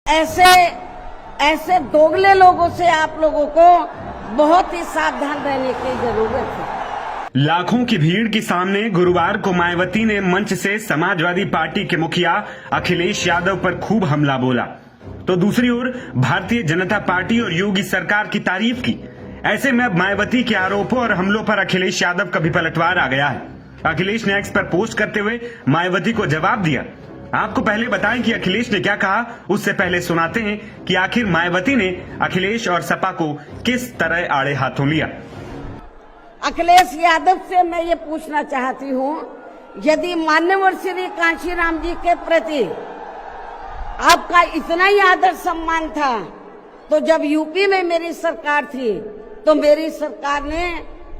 ऐसे ऐसे दोगले लोगों से आप लोगों को बहुत ही सावधान रहने की जरूरत है। लाखों की भीड़ के सामने गुरुवार को मायावती ने मंच से समाजवादी पार्टी के मुखिया अखिलेश यादव पर खूब हमला बोला, तो दूसरी ओर भारतीय जनता पार्टी और योगी सरकार की तारीफ की। ऐसे में अब मायावती के आरोपों और हमलों पर अखिलेश यादव का भी पलटवार आ गया है। अखिलेश ने एक्स पर पोस्ट करते हुए मायावती को जवाब दिया। आपको पहले बताएं कि अखिलेश ने क्या कहा, उससे पहले सुनाते हैं कि आखिर मायावती ने अखिलेश और सपा को किस तरह आड़े हाथों लिया। अखिलेश यादव से मैं ये पूछना चाहती हूँ, यदि मान्यवर श्री कांशीराम जी के प्रति आपका इतना ही आदर सम्मान था, तो जब यूपी में मेरी सरकार थी तो मेरी सरकार ने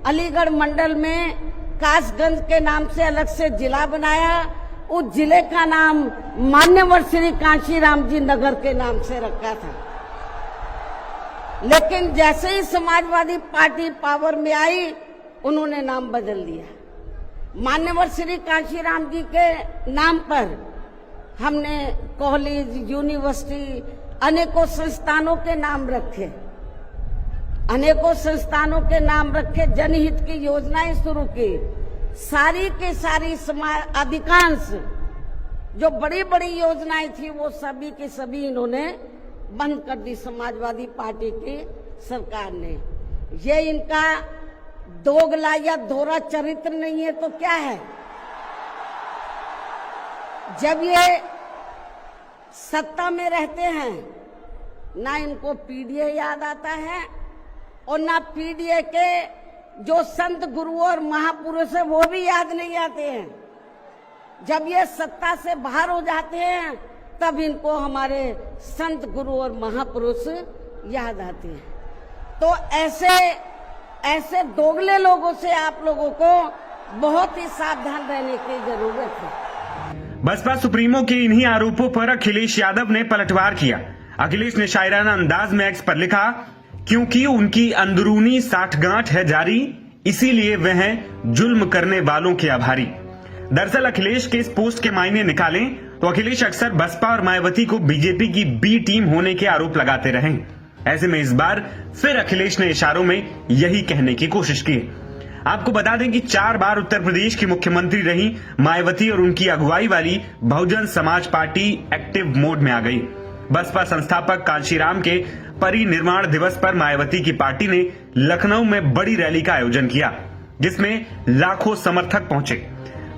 अलीगढ़ मंडल में कासगंज के नाम से अलग से जिला बनाया। उस जिले का नाम मान्यवर श्री कांशीराम जी नगर के नाम से रखा था। लेकिन जैसे ही समाजवादी पार्टी पावर में आई, उन्होंने नाम बदल दिया। मान्यवर श्री कांशीराम जी के नाम पर हमने कॉलेज, यूनिवर्सिटी, अनेकों संस्थानों के नाम रखे, अनेकों संस्थानों के नाम रखे, जनहित की योजनाएं शुरू की। सारी के सारी अधिकांश जो बड़ी बड़ी योजनाएं थी वो सभी की सभी इन्होंने बंद कर दी समाजवादी पार्टी की सरकार ने। ये इनका दोगला या दोहरा चरित्र नहीं है तो क्या है? जब ये सत्ता में रहते हैं, ना इनको पीडीए याद आता है और ना पीडीए के जो संत गुरु और महापुरुष है वो भी याद नहीं आते हैं। जब ये सत्ता से बाहर हो जाते हैं तब इनको हमारे संत गुरु और महापुरुष याद आते हैं। तो ऐसे दोगले लोगों से आप लोगों को बहुत ही सावधान रहने की जरूरत है। बसपा सुप्रीमो के इन्हीं आरोपों पर अखिलेश यादव ने पलटवार किया। अखिलेश ने शायराना अंदाज में एक्स पर लिखा, क्योंकि उनकी अंदरूनी साठगांठ है जारी, इसीलिए वे हैं जुल्म करने वालों के आभारी। दरअसल अखिलेश के इस पोस्ट के मायने निकालें तो अखिलेश अक्सर बसपा और मायावती को बीजेपी की बी टीम होने के आरोप लगाते रहे। ऐसे में इस बार फिर अखिलेश ने इशारों में यही कहने की कोशिश की। आपको बता दें कि 4 बार उत्तर प्रदेश की मुख्यमंत्री रही मायावती और उनकी अगुवाई वाली Bahujan Samaj party active mode में आ गई। बसपा संस्थापक कांशीराम के परिनिर्वाण दिवस पर मायावती की पार्टी ने लखनऊ में बड़ी रैली का आयोजन किया, जिसमें लाखों समर्थक पहुंचे।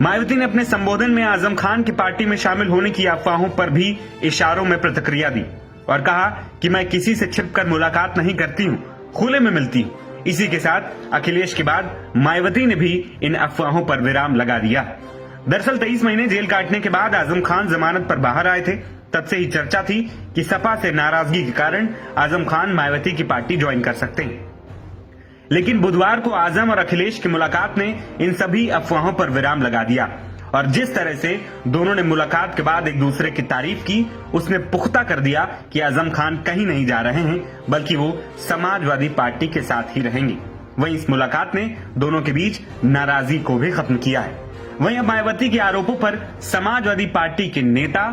मायावती ने अपने संबोधन में आजम खान की पार्टी में शामिल होने की अफवाहों पर भी इशारों में प्रतिक्रिया दी और कहा कि मैं किसी से छिपकर मुलाकात नहीं करती हूं, खुले में मिलती हूं। इसी के साथ अखिलेश के बाद मायावती ने भी इन अफवाहों पर विराम लगा दिया। दरअसल 23 महीने जेल काटने के बाद आजम खान जमानत पर बाहर आए थे। तब से ही चर्चा थी कि सपा से नाराजगी के कारण आजम खान मायावती की पार्टी ज्वाइन कर सकते हैं। लेकिन बुधवार को आजम और अखिलेश की मुलाकात ने इन सभी अफवाहों पर विराम लगा दिया और जिस तरह से दोनों ने मुलाकात के बाद एक दूसरे की तारीफ की, उसने पुख्ता कर दिया कि आजम खान कहीं नहीं जा रहे हैं, बल्कि वो समाजवादी पार्टी के साथ ही रहेंगे। वहीं इस मुलाकात ने दोनों के बीच नाराजगी को भी खत्म किया है। वहीं अब मायावती के आरोपों पर समाजवादी पार्टी के नेता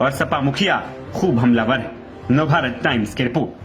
और सपा मुखिया खूब हमलावर है। नवभारत टाइम्स की रिपोर्ट।